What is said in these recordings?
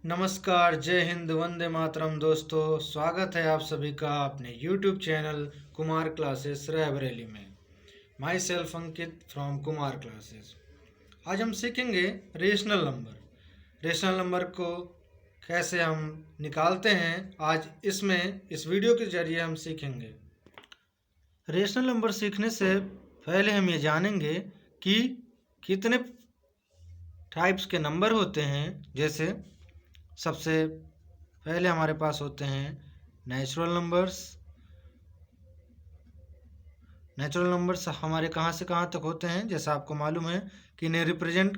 नमस्कार, जय हिंद, वंदे मातरम। दोस्तों, स्वागत है आप सभी का अपने YouTube channel Kumar Classes Raebareli में। Myself Ankit from Kumar Classes. आज हम सीखेंगे रेशनल नंबर। रेशनल नंबर को कैसे हम निकालते हैं, आज इस वीडियो के जरिए हम सीखेंगे। रेशनल नंबर सीखने से पहले हम ये जानेंगे कि कितने टाइप्स के नंबर होते हैं। जैसे सबसे पहले हमारे पास होते हैं नेचुरल नंबर्स। नेचुरल नंबर्स हमारे कहाँ से कहाँ तक होते हैं, जैसा आपको मालूम है कि इन्हें रिप्रेजेंट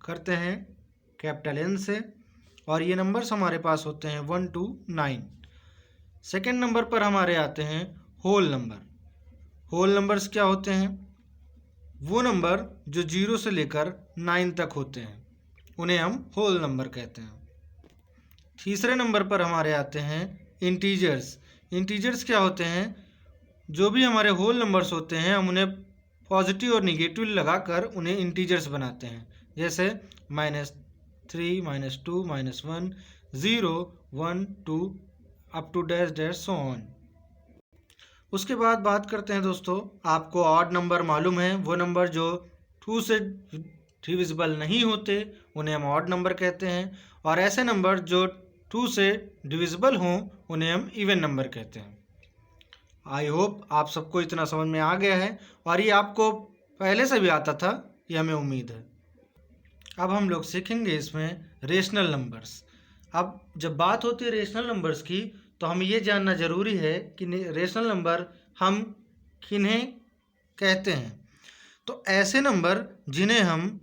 करते हैं कैपिटल N से, और ये नंबर्स हमारे पास होते हैं 1 to 9। सेकेंड नंबर पर हमारे आते हैं होल नंबर। होल नंबर्स क्या होते हैं? वो नंबर जो 0 से लेकर 9 तक होते हैं, उन्हें हम होल नंबर कहते हैं। तीसरे नंबर पर हमारे आते हैं इंटीजर्स। इंटीजर्स क्या होते हैं? जो भी हमारे होल नंबर्स होते हैं, हम उन्हें पॉजिटिव और निगेटिव लगाकर उन्हें इंटीजर्स बनाते हैं। जैसे -3, -2, -1, 0, 1, 2 up to dash dash so on. उसके बाद बात करते हैं दोस्तों, आपको ऑड नंबर मालूम है, वो नंबर जो 2 से डिविजिबल नहीं होते उन्हें हम ऑड नंबर कहते हैं, और ऐसे नंबर जो 2 से डिविजिबल हों उन्हें हम इवन नंबर कहते हैं। आई होप आप सबको इतना समझ में आ गया है, और ये आपको पहले से भी आता था, ये हमें उम्मीद है। अब हम लोग सीखेंगे इसमें रेशनल नंबर्स। अब जब बात होती है रेशनल नंबर्स की, तो हमें ये जानना ज़रूरी है कि रेशनल नंबर हम किन्हें कहते हैं। तो ऐसे नंबर जिन्हें हम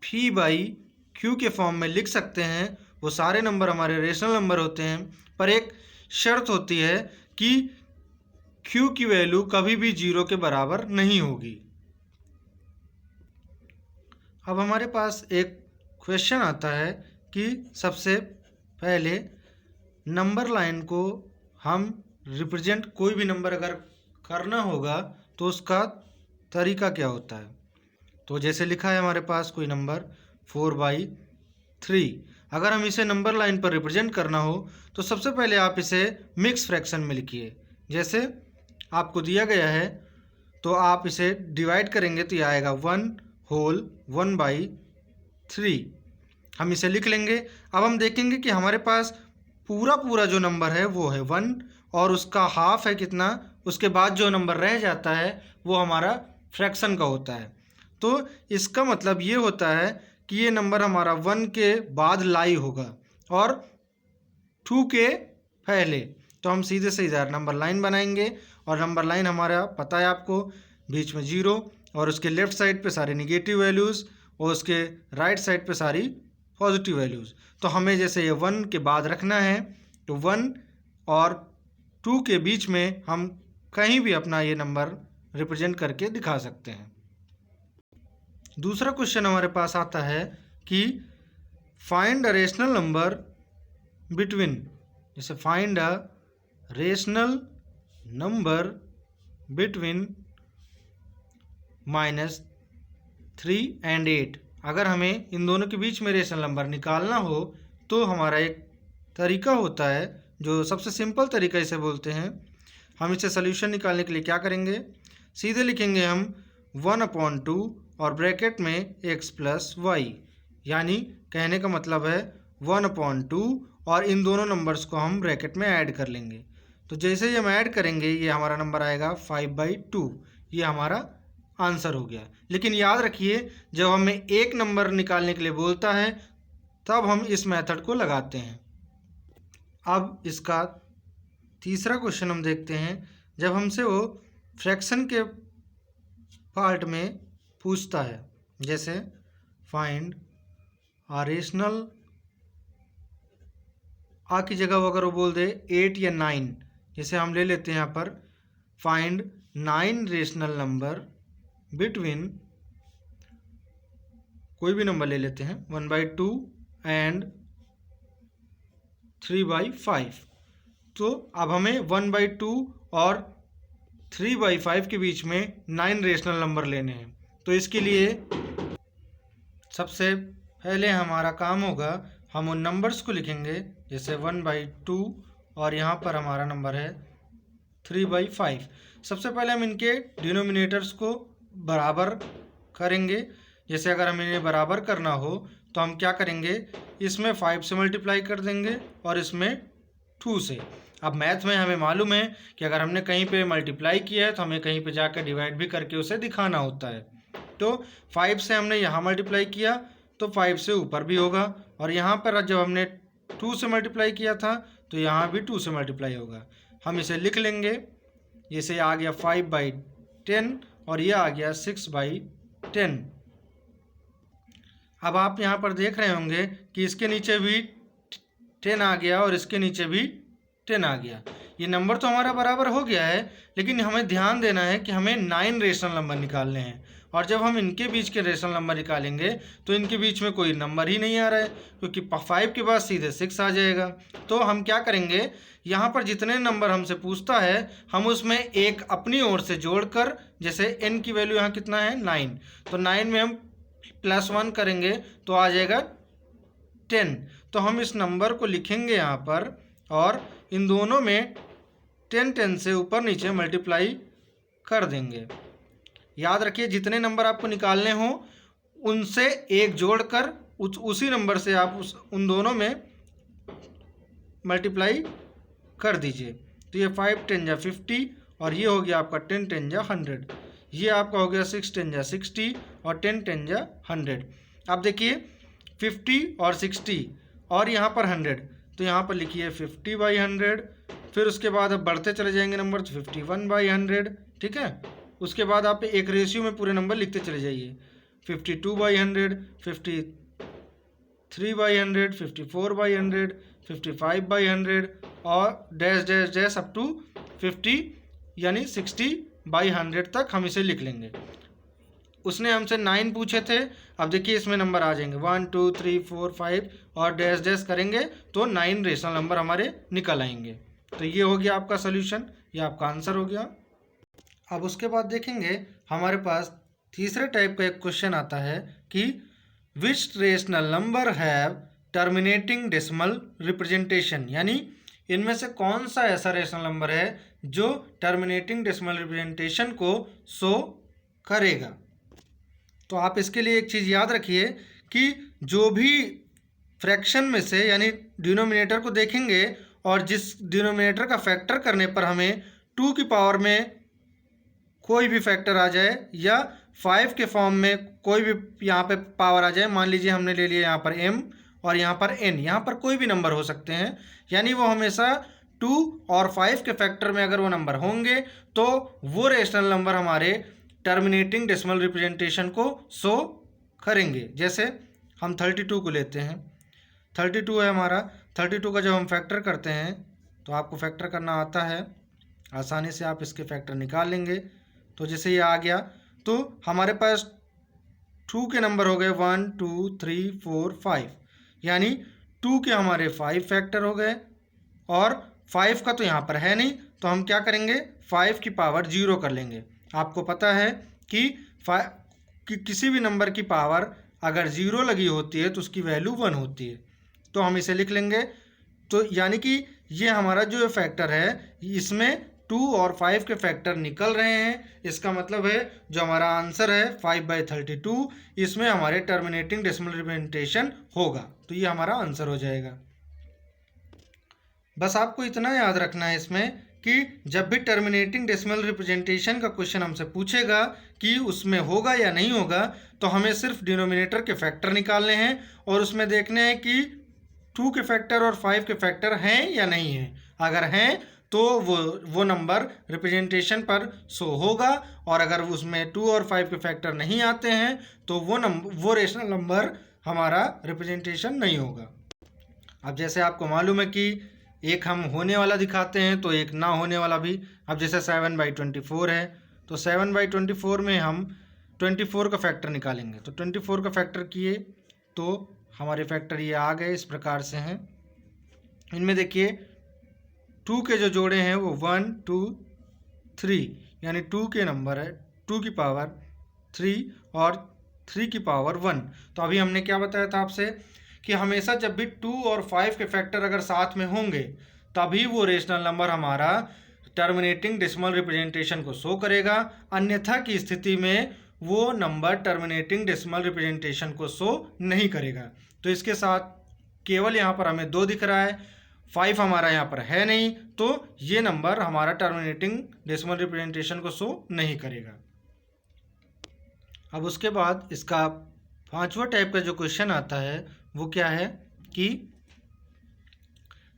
फी बाई क्यू के फॉर्म में लिख सकते हैं, वो सारे नंबर हमारे रेशनल नंबर होते हैं। पर एक शर्त होती है कि क्यू की वैल्यू कभी भी 0 के बराबर नहीं होगी। अब हमारे पास एक क्वेश्चन आता है कि सबसे पहले नंबर लाइन को हम रिप्रेजेंट, कोई भी नंबर अगर करना होगा तो उसका तरीका क्या होता है। तो जैसे लिखा है हमारे पास कोई नंबर 4/3, अगर हम इसे नंबर लाइन पर रिप्रेजेंट करना हो तो सबसे पहले आप इसे मिक्स फ्रैक्शन में लिखिए। जैसे आपको दिया गया है तो आप इसे डिवाइड करेंगे तो ये आएगा 1/3। हम इसे लिख लेंगे। अब हम देखेंगे कि हमारे पास पूरा जो नंबर है वो है 1, और उसका हाफ है कितना, उसके बाद जो नंबर रह जाता है वो हमारा फ्रैक्शन का होता है। तो इसका मतलब ये होता है कि ये नंबर हमारा 1 के बाद लाई होगा और 2 के पहले। तो हम सीधे से इधर नंबर लाइन बनाएंगे, और नंबर लाइन हमारा पता है आपको, बीच में 0, और उसके लेफ्ट साइड पे सारे निगेटिव वैल्यूज़, और उसके राइट साइड पे सारी पॉजिटिव वैल्यूज़। तो हमें जैसे ये 1 के बाद रखना है, तो 1 और 2 के बीच में हम कहीं भी अपना ये नंबर रिप्रेजेंट करके दिखा सकते हैं। दूसरा क्वेश्चन हमारे पास आता है कि find a rational number between, जैसे find a rational number between -3 and 8। अगर हमें इन दोनों के बीच में रेशनल नंबर निकालना हो तो हमारा एक तरीका होता है, जो सबसे सिंपल तरीका इसे बोलते हैं। हम इसे सोल्यूशन निकालने के लिए क्या करेंगे, सीधे लिखेंगे हम 1/2 और ब्रैकेट में x + y, यानी कहने का मतलब है 1/2, और इन दोनों नंबर्स को हम ब्रैकेट में ऐड कर लेंगे। तो जैसे ही हम ऐड करेंगे ये हमारा नंबर आएगा 5/2। ये हमारा आंसर हो गया। लेकिन याद रखिए, जब हमें एक नंबर निकालने के लिए बोलता है तब हम इस मेथड को लगाते हैं। अब इसका तीसरा क्वेश्चन हम देखते हैं। जब हमसे वो फ्रैक्शन के पार्ट में पूछता है, जैसे फाइंड आ रेशनल, आ की जगह वो अगर वो बोल दे 8 या 9, जैसे हम ले लेते हैं यहाँ पर फाइंड 9 रेशनल नंबर बिटवीन, कोई भी नंबर ले लेते हैं, 1/2 एंड 3/5। तो अब हमें 1/2 और 3/5 के बीच में 9 रेशनल नंबर लेने हैं। तो इसके लिए सबसे पहले हमारा काम होगा, हम उन नंबर्स को लिखेंगे, जैसे 1/2 और यहाँ पर हमारा नंबर है 3/5। सबसे पहले हम इनके डिनोमिनेटर्स को बराबर करेंगे। जैसे अगर हमें इन्हें बराबर करना हो तो हम क्या करेंगे, इसमें 5 से मल्टीप्लाई कर देंगे और इसमें 2 से। अब मैथ में हमें मालूम है कि अगर हमने कहीं पे मल्टीप्लाई किया है तो हमें कहीं पे जाकर डिवाइड भी करके उसे दिखाना होता है। तो 5 से हमने यहाँ मल्टीप्लाई किया तो 5 से ऊपर भी होगा, और यहाँ पर जब हमने 2 से मल्टीप्लाई किया था तो यहाँ भी 2 से मल्टीप्लाई होगा। हम इसे लिख लेंगे, जैसे आ गया 5/10 और ये आ गया 6/10। अब आप यहाँ पर देख रहे होंगे कि इसके नीचे भी 10 आ गया और इसके नीचे भी 10 आ गया। ये नंबर तो हमारा बराबर हो गया है, लेकिन हमें ध्यान देना है कि हमें 9 रेशनल नंबर निकालने हैं, और जब हम इनके बीच के रेशनल नंबर निकालेंगे तो इनके बीच में कोई नंबर ही नहीं आ रहा है, क्योंकि 5 के बाद सीधे 6 आ जाएगा। तो हम क्या करेंगे, यहाँ पर जितने नंबर हमसे पूछता है हम उसमें एक अपनी ओर से जोड़कर, जैसे n की वैल्यू यहाँ कितना है 9, तो 9 में हम +1 करेंगे तो आ जाएगा 10। तो हम इस नंबर को लिखेंगे यहाँ पर, और इन दोनों में 10 से ऊपर नीचे मल्टीप्लाई कर देंगे। याद रखिए, जितने नंबर आपको निकालने हो उनसे एक जोड़कर उसी नंबर से आप उन दोनों में मल्टीप्लाई कर दीजिए। तो ये 5 10 जा 50 और ये हो गया आपका 10 10 जा 100। ये आपका हो गया 6 10 जा 60 और 10 10 जा 100। अब देखिए 50 और 60 और यहाँ पर 100, तो यहाँ पर लिखिए 50/100। फिर उसके बाद अब बढ़ते चले जाएंगे नंबर, तो 51/100, ठीक है। उसके बाद आप एक रेशियो में पूरे नंबर लिखते चले जाइए, 52/100, 53/100, 54/100, 55/100 और dash dash dash up to 50 यानी 60/100 तक हम इसे लिख लेंगे। उसने हमसे 9 पूछे थे, अब देखिए इसमें नंबर आ जाएंगे 1 2 3 4 5 और डैश डैश करेंगे तो 9 रेशनल नंबर हमारे निकल आएंगे। तो ये हो गया आपका सोल्यूशन, ये आपका आंसर हो गया। अब उसके बाद देखेंगे हमारे पास तीसरे टाइप का एक क्वेश्चन आता है कि which rational number have terminating decimal representation, यानी इनमें से कौन सा ऐसा रेशनल नंबर है जो टर्मिनेटिंग डेसिमल रिप्रेजेंटेशन को शो करेगा। तो आप इसके लिए एक चीज़ याद रखिए कि जो भी फ्रैक्शन में से यानी डिनोमिनेटर को देखेंगे और जिस डिनोमिनेटर का फैक्टर करने पर हमें 2 की पावर में कोई भी फैक्टर आ जाए या 5 के फॉर्म में कोई भी यहाँ पे पावर आ जाए, मान लीजिए हमने ले लिया यहाँ पर m और यहाँ पर n, यहाँ पर कोई भी नंबर हो सकते हैं, यानी वो हमेशा 2 और 5 के फैक्टर में अगर वो नंबर होंगे तो वो रेशनल नंबर हमारे टर्मिनेटिंग डेसिमल रिप्रेजेंटेशन को शो करेंगे। जैसे हम 32 को लेते हैं, 32 है हमारा, 32 का जब हम फैक्टर करते हैं तो आपको फैक्टर करना आता है, आसानी से आप इसके फैक्टर निकाल लेंगे। तो जैसे ये आ गया तो हमारे पास 2 के नंबर हो गए 1 2 3 4 5, यानी 2 के हमारे 5 फैक्टर हो गए और 5 का तो यहाँ पर है नहीं, तो हम क्या करेंगे 5 की पावर 0 कर लेंगे। आपको पता है कि किसी भी नंबर की पावर अगर 0 लगी होती है तो उसकी वैल्यू 1 होती है, तो हम इसे लिख लेंगे। तो यानी कि ये हमारा जो फैक्टर है इसमें 2 और 5 के फैक्टर निकल रहे हैं, इसका मतलब है जो हमारा आंसर है 5/32 इसमें हमारे टर्मिनेटिंग डेसिमल रिप्रेजेंटेशन होगा, तो ये हमारा आंसर हो जाएगा। बस आपको इतना याद रखना है इसमें कि जब भी टर्मिनेटिंग डेसिमल रिप्रेजेंटेशन का क्वेश्चन हमसे पूछेगा कि उसमें होगा या नहीं होगा, तो हमें सिर्फ डिनोमिनेटर के फैक्टर निकालने हैं और उसमें देखने हैं कि 2 के फैक्टर और 5 के फैक्टर हैं या नहीं हैं। अगर हैं तो वो नंबर रिप्रेजेंटेशन पर शो होगा, और अगर उसमें 2 और 5 के फैक्टर नहीं आते हैं तो वो रेशनल नंबर हमारा रिप्रेजेंटेशन नहीं होगा। अब जैसे आपको मालूम है कि एक हम होने वाला दिखाते हैं तो एक ना होने वाला भी। अब जैसे 7/24 है तो 7/24 में हम 24 का फैक्टर निकालेंगे, तो 24 का फैक्टर किए तो हमारे फैक्टर ये आ गए, इस प्रकार से हैं। इनमें देखिए 2 के जो जोड़े हैं वो 1 2 3, यानी 2 के नंबर है 2 की पावर 3 और 3 की पावर 1। तो अभी हमने क्या बताया था आपसे कि हमेशा जब भी 2 और 5 के फैक्टर अगर साथ में होंगे तभी वो रेशनल नंबर हमारा टर्मिनेटिंग डेसिमल रिप्रेजेंटेशन को शो करेगा, अन्यथा की स्थिति में वो नंबर टर्मिनेटिंग डेसिमल रिप्रेजेंटेशन को शो नहीं करेगा। तो इसके साथ केवल यहाँ पर हमें 2 दिख रहा है, 5 हमारा यहाँ पर है नहीं, तो ये नंबर हमारा टर्मिनेटिंग डेसिमल रिप्रेजेंटेशन को शो नहीं करेगा। अब उसके बाद इसका 5वां टाइप का जो क्वेश्चन आता है वो क्या है कि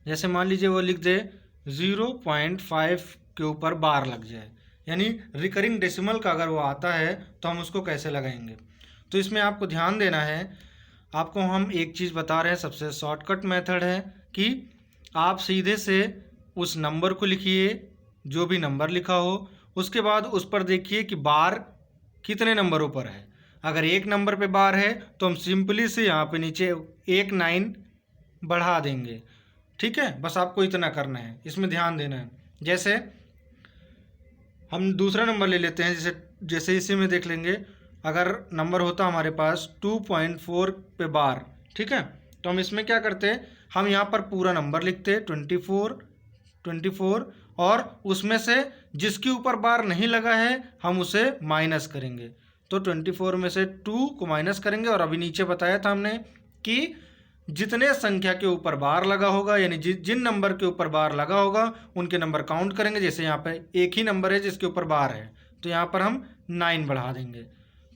जैसे मान लीजिए वो लिख दे 0.5 के ऊपर बार लग जाए, यानी रिकरिंग डेसिमल का अगर वो आता है तो हम उसको कैसे लगाएंगे। तो इसमें आपको ध्यान देना है, आपको हम एक चीज़ बता रहे हैं, सबसे शॉर्टकट मेथड है कि आप सीधे से उस नंबर को लिखिए जो भी नंबर लिखा हो, उसके बाद उस पर देखिए कि बार कितने नंबरों पर है। अगर 1 नंबर पे बार है तो हम सिंपली से यहाँ पे नीचे 1 9 बढ़ा देंगे, ठीक है। बस आपको इतना करना है, इसमें ध्यान देना है। जैसे हम दूसरा नंबर ले लेते हैं, जैसे इसी में देख लेंगे, अगर नंबर होता हमारे पास 2.4 पे बार, ठीक है, तो हम इसमें क्या करते हैं, हम यहाँ पर पूरा नंबर लिखते 24 और उसमें से जिसके ऊपर बार नहीं लगा है हम उसे माइनस करेंगे। तो 24 में से 2 को माइनस करेंगे और अभी नीचे बताया था हमने कि जितने संख्या के ऊपर बार लगा होगा, यानी जिन नंबर के ऊपर बार लगा होगा उनके नंबर काउंट करेंगे। जैसे यहाँ पे एक ही नंबर है जिसके ऊपर बार है, तो यहाँ पर हम 9 बढ़ा देंगे,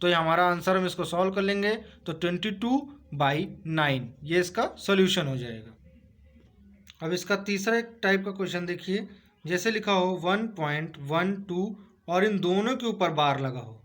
तो ये हमारा आंसर, हम इसको सॉल्व कर लेंगे तो 22/9 ये इसका सोल्यूशन हो जाएगा। अब इसका तीसरा एक टाइप का क्वेश्चन देखिए, जैसे लिखा हो 1.12 और इन दोनों के ऊपर बार लगा हो।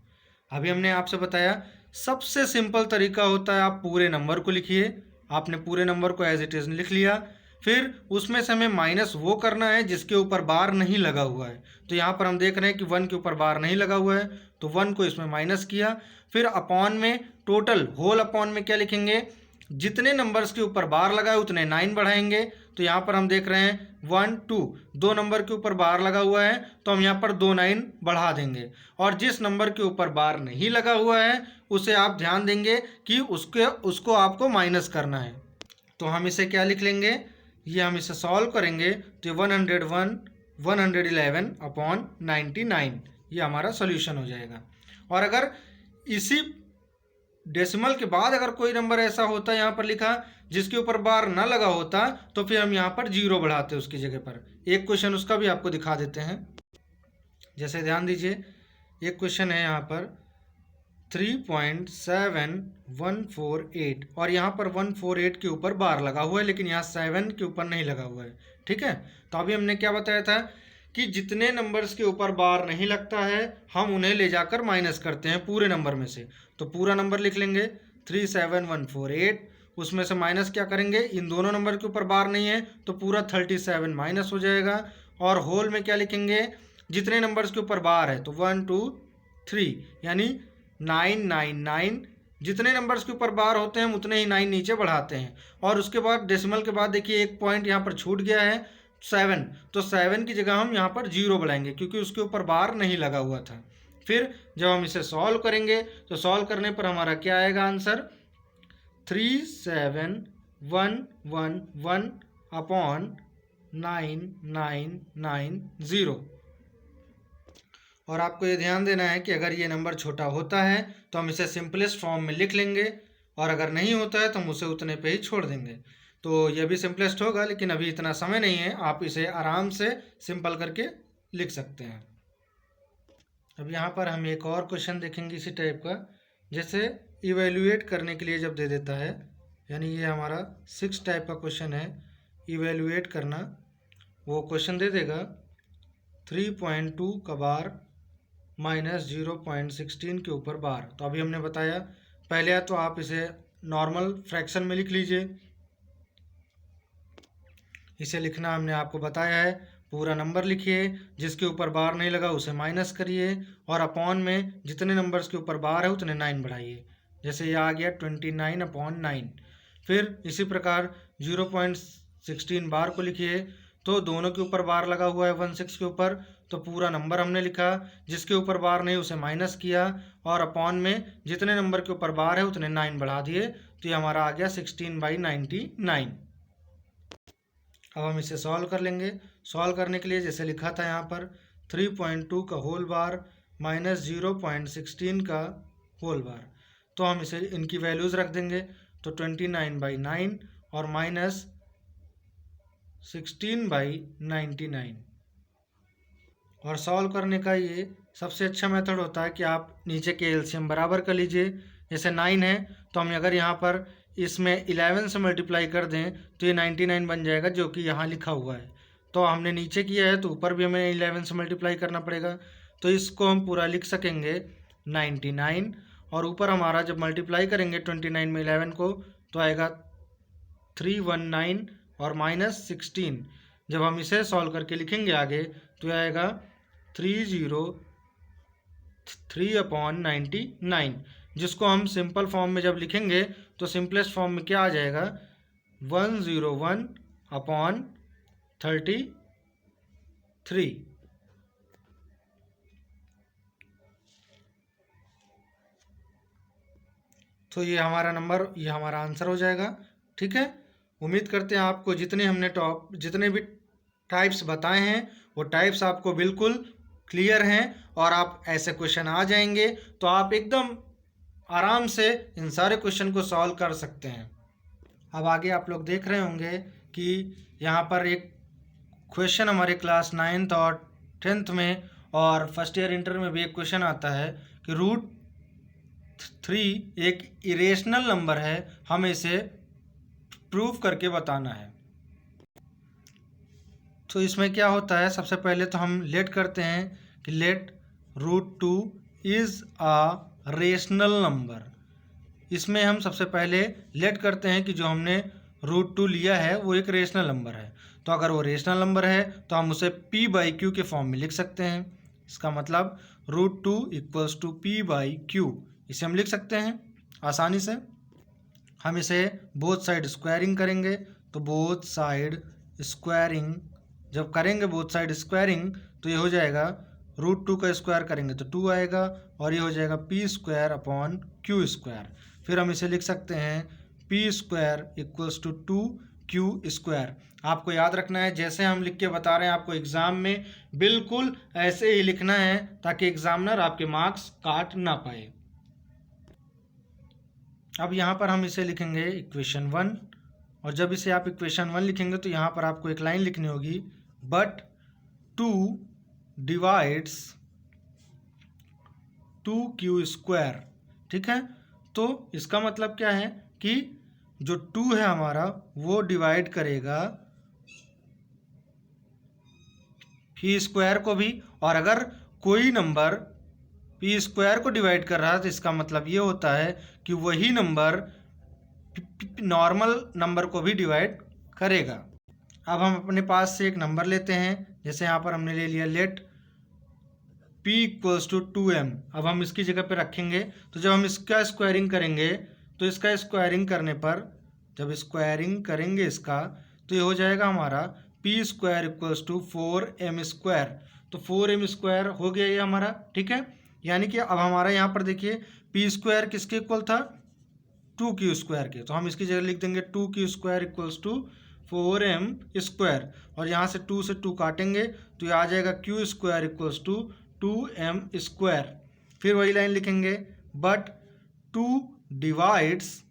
अभी हमने आपसे बताया सबसे सिंपल तरीका होता है आप पूरे नंबर को लिखिए। आपने पूरे नंबर को एज इट इज लिख लिया, फिर उसमें से हमें माइनस वो करना है जिसके ऊपर बार नहीं लगा हुआ है। तो यहाँ पर हम देख रहे हैं कि 1 के ऊपर बार नहीं लगा हुआ है, तो 1 को इसमें माइनस किया, फिर अपॉन में टोटल होल अपॉन में क्या लिखेंगे, जितने नंबर्स के ऊपर बार लगा है उतने 9 बढ़ाएंगे। तो यहाँ पर हम देख रहे हैं 1 2 दो नंबर के ऊपर बार लगा हुआ है, तो हम यहाँ पर 2 9 बढ़ा देंगे, और जिस नंबर के ऊपर बार नहीं लगा हुआ है उसे आप ध्यान देंगे कि उसको आपको माइनस करना है। तो हम इसे क्या लिख लेंगे, ये हम इसे सॉल्व करेंगे तो 111/99 ये हमारा सोल्यूशन हो जाएगा। और अगर इसी डेसिमल के बाद अगर कोई नंबर ऐसा होता है यहाँ पर लिखा जिसके ऊपर बार ना लगा होता, तो फिर हम यहाँ पर 0 बढ़ाते उसकी जगह पर। एक क्वेश्चन उसका भी आपको दिखा देते हैं। जैसे ध्यान दीजिए, एक क्वेश्चन है यहाँ पर 3.7148 और यहाँ पर 148 के ऊपर बार लगा हुआ है, लेकिन यहाँ 7 के ऊपर नहीं लगा हुआ है, ठीक है। तो अभी हमने क्या बताया था कि जितने नंबर्स के ऊपर बार नहीं लगता है हम उन्हें ले जाकर माइनस करते हैं पूरे नंबर में से। तो पूरा नंबर लिख लेंगे 37148, उसमें से माइनस क्या करेंगे, इन दोनों नंबर के ऊपर बार नहीं है तो पूरा 37 माइनस हो जाएगा। और होल में क्या लिखेंगे, जितने नंबर्स के ऊपर बार है तो 1 2 3 यानी 999, जितने नंबर्स के ऊपर बार होते हैं हम उतने ही 9 नीचे बढ़ाते हैं। और उसके बाद डेसिमल के बाद देखिए एक पॉइंट यहाँ पर छूट गया है 7, तो 7 की जगह हम यहाँ पर 0 बढ़ाएंगे क्योंकि उसके ऊपर बार नहीं लगा हुआ था। फिर जब हम इसे सॉल्व करेंगे तो सॉल्व करने पर हमारा क्या आएगा आंसर, 371/9990। और आपको ये ध्यान देना है कि अगर ये नंबर छोटा होता है तो हम इसे सिंपलेस्ट फॉर्म में लिख लेंगे, और अगर नहीं होता है तो हम उसे उतने पे ही छोड़ देंगे। तो ये भी सिंपलेस्ट होगा, लेकिन अभी इतना समय नहीं है, आप इसे आराम से सिंपल करके लिख सकते हैं। अब यहाँ पर हम एक और क्वेश्चन देखेंगे इसी टाइप का, जैसे इवेल्युएट करने के लिए जब दे देता है, यानी ये हमारा 6 टाइप का क्वेश्चन है, इवेल्युएट करना। वो क्वेश्चन दे देगा 3.2 का बार माइनस 0.16 के ऊपर बार। तो अभी हमने बताया पहले या तो आप इसे नॉर्मल फ्रैक्शन में लिख लीजिए, इसे लिखना हमने आपको बताया है, पूरा नंबर लिखिए, जिसके ऊपर बार नहीं लगा उसे माइनस करिए, और अपॉन में जितने नंबर्स के ऊपर बार है उतने 9 बढ़ाइए। जैसे ये आ गया 29/9। फिर इसी प्रकार 0.16 बार को लिखिए, तो दोनों के ऊपर बार लगा हुआ है 16 के ऊपर, तो पूरा नंबर हमने लिखा, जिसके ऊपर बार नहीं उसे माइनस किया, और अपॉन में जितने नंबर के ऊपर बार है उतने 9 बढ़ा दिए, तो ये हमारा आ गया 16/99। अब हम इसे सॉल्व कर लेंगे। सॉल्व करने के लिए जैसे लिखा था यहाँ पर 3.2 का होल बार माइनस 0.16 का होल बार, तो हम इसे इनकी वैल्यूज़ रख देंगे। तो 29/9 और माइनस 16/99। और सॉल्व करने का ये सबसे अच्छा मेथड होता है कि आप नीचे के एलसीएम बराबर कर लीजिए। जैसे 9 है तो हम अगर यहाँ पर इसमें 11 से मल्टीप्लाई कर दें तो ये 99 बन जाएगा, जो कि यहाँ लिखा हुआ है। तो हमने नीचे किया है तो ऊपर भी हमें 11 से मल्टीप्लाई करना पड़ेगा, तो इसको हम पूरा लिख सकेंगे 99, और ऊपर हमारा जब मल्टीप्लाई करेंगे 29 में 11 को तो आएगा 319 और माइनस 16। जब हम इसे सॉल्व करके लिखेंगे आगे तो आएगा 303/99, जिसको हम सिंपल फॉर्म में जब लिखेंगे तो सिंपलेस्ट फॉर्म में क्या आ जाएगा 101/33। तो ये हमारा नंबर, ये हमारा आंसर हो जाएगा। ठीक है, उम्मीद करते हैं आपको जितने भी टाइप्स बताए हैं वो टाइप्स आपको बिल्कुल क्लियर हैं, और आप ऐसे क्वेश्चन आ जाएंगे तो आप एकदम आराम से इन सारे क्वेश्चन को सॉल्व कर सकते हैं। अब आगे आप लोग देख रहे होंगे कि यहाँ पर एक क्वेश्चन हमारे क्लास 9th और 10th में और फर्स्ट ईयर इंटर में भी एक क्वेश्चन आता है कि √3 एक इरेशनल नंबर है, हमें इसे प्रूव करके बताना है। तो इसमें क्या होता है, सबसे पहले तो हम लेट करते हैं कि let √2 is a rational number. इसमें हम सबसे पहले लेट करते हैं कि जो हमने √2 लिया है वो एक रेशनल नंबर है, तो अगर वो रेशनल नंबर है तो हम उसे p/q के फॉर्म में लिख सकते हैं। इसका मतलब √2 = p/q, इसे हम लिख सकते हैं आसानी से। हम इसे बोथ साइड स्क्वायरिंग करेंगे, तो बोथ साइड स्क्वायरिंग जब करेंगे बोथ साइड स्क्वायरिंग तो ये हो जाएगा √2 का स्क्वायर करेंगे तो 2 आएगा, और ये हो जाएगा p²/q²। फिर हम इसे लिख सकते हैं p² = 2q²। आपको याद रखना है, जैसे हम लिख के बता रहे हैं आपको एग्ज़ाम में बिल्कुल ऐसे ही लिखना है, ताकि एग्जामिनर आपके मार्क्स काट ना पाए। अब यहाँ पर हम इसे लिखेंगे इक्वेशन 1, और जब इसे आप इक्वेशन 1 लिखेंगे तो यहाँ पर आपको एक लाइन लिखनी होगी, बट 2 डिवाइड्स 2q²। ठीक है, तो इसका मतलब क्या है कि जो 2 है हमारा वो डिवाइड करेगा p² को भी, और अगर कोई नंबर p² को डिवाइड कर रहा है तो इसका मतलब ये होता है कि वही नंबर नॉर्मल नंबर को भी डिवाइड करेगा। अब हम अपने पास से एक नंबर लेते हैं, जैसे यहाँ पर हमने ले लिया लेट p = 2m। अब हम इसकी जगह पे रखेंगे, तो जब हम इसका स्क्वायरिंग करेंगे तो इसका स्क्वायरिंग करने पर जब स्क्वायरिंग करेंगे इसका तो ये हो जाएगा हमारा p² = 4m²। तो 4m² हो गया ये हमारा। ठीक है, यानी कि अब हमारा यहाँ पर देखिए p² किसके इक्वल था 2q² के, तो हम इसकी जगह लिख देंगे 2q² = 4m², और यहाँ से 2 से 2 काटेंगे तो ये आ जाएगा q² = 2m²। फिर वही लाइन लिखेंगे, बट 2 डिवाइड्स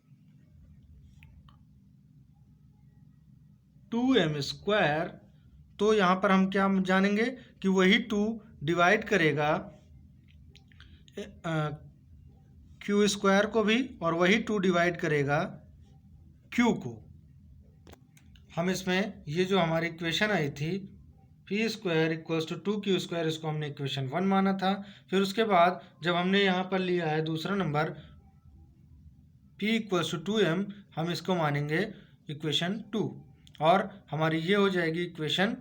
2m²। तो यहाँ पर हम क्या जानेंगे कि वही 2 डिवाइड करेगा q² को भी, और वही 2 डिवाइड करेगा q को। हम इसमें ये जो हमारी इक्वेशन आई थी p² = 2q², इसको हमने इक्वेशन 1 माना था। फिर उसके बाद जब हमने यहाँ पर लिया है दूसरा नंबर p = 2m, हम इसको मानेंगे इक्वेशन 2, और हमारी ये हो जाएगी इक्वेशन।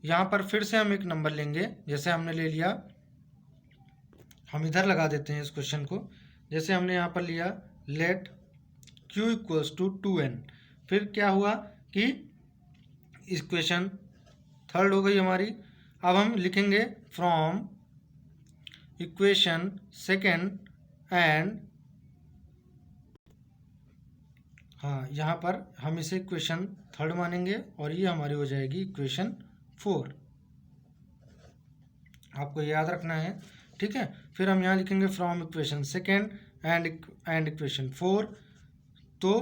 यहाँ पर फिर से हम एक नंबर लेंगे, जैसे हमने ले लिया, हम इधर लगा देते हैं इस क्वेश्चन को, जैसे हमने यहाँ पर लिया लेट q = 2n। फिर क्या हुआ कि इक्वेशन 3 हो गई हमारी, अब हम लिखेंगे फ्रॉम इक्वेशन सेकेंड एंड, हाँ यहाँ पर हम इसे इक्वेशन थर्ड मानेंगे और ये हमारी हो जाएगी इक्वेशन 4। आपको याद रखना है, ठीक है। फिर हम यहाँ लिखेंगे from equation second and equation 4। तो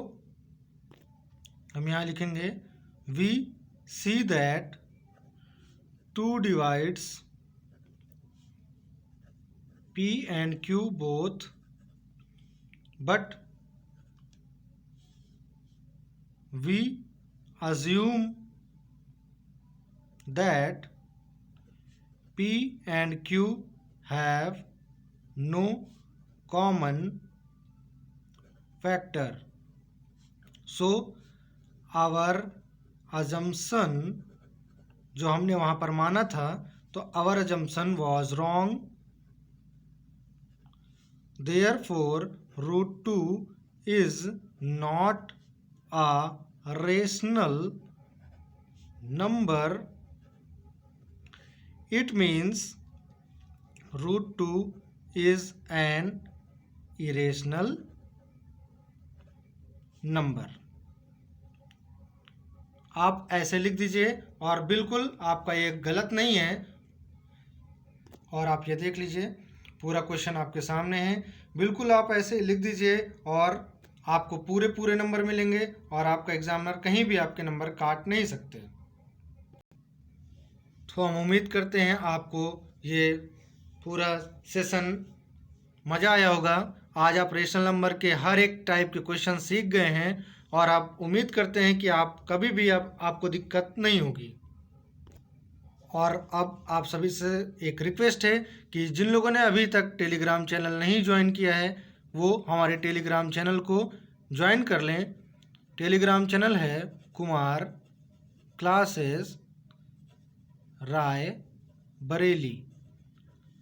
हम यहाँ लिखेंगे we see that 2 divides P and Q both, but we assume that P and Q have no common factor. So our assumption, जो हमने वहाँ पर माना था, तो our assumption was wrong. Therefore, root 2 is not a rational number. It means root 2 is an irrational number. आप ऐसे लिख दीजिए और बिल्कुल आपका ये गलत नहीं है। और आप ये देख लीजिए, पूरा क्वेश्चन आपके सामने है। बिल्कुल आप ऐसे लिख दीजिए और आपको पूरे नंबर मिलेंगे और आपका एग्जामिनर कहीं भी आपके नंबर काट नहीं सकते। तो हम उम्मीद करते हैं आपको ये पूरा सेशन मज़ा आया होगा। आज आप रेशनल नंबर के हर एक टाइप के क्वेश्चन सीख गए हैं और आप उम्मीद करते हैं कि आप कभी भी आपको दिक्कत नहीं होगी। और अब आप सभी से एक रिक्वेस्ट है कि जिन लोगों ने अभी तक टेलीग्राम चैनल नहीं ज्वाइन किया है वो हमारे टेलीग्राम चैनल को ज्वाइन कर लें। टेलीग्राम चैनल है कुमार क्लासेस राय बरेली।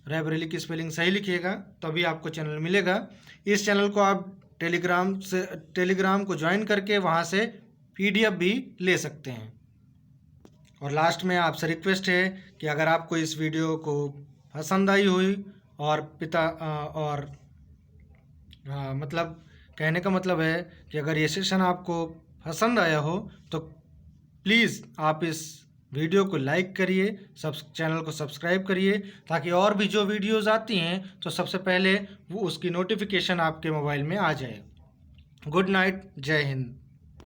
रायबरेली की स्पेलिंग सही लिखिएगा तभी आपको चैनल मिलेगा। इस चैनल को आप टेलीग्राम को ज्वाइन करके वहाँ से PDF भी ले सकते हैं। और लास्ट में आपसे रिक्वेस्ट है कि अगर आपको इस वीडियो को पसंद आई हुई और मतलब कहने का मतलब है कि अगर ये सेशन आपको पसंद आया हो तो प्लीज़ आप इस वीडियो को लाइक करिए, चैनल को सब्सक्राइब करिए, ताकि और भी जो वीडियोज़ आती हैं तो सबसे पहले वो उसकी नोटिफिकेशन आपके मोबाइल में आ जाए। गुड नाइट, जय हिंद।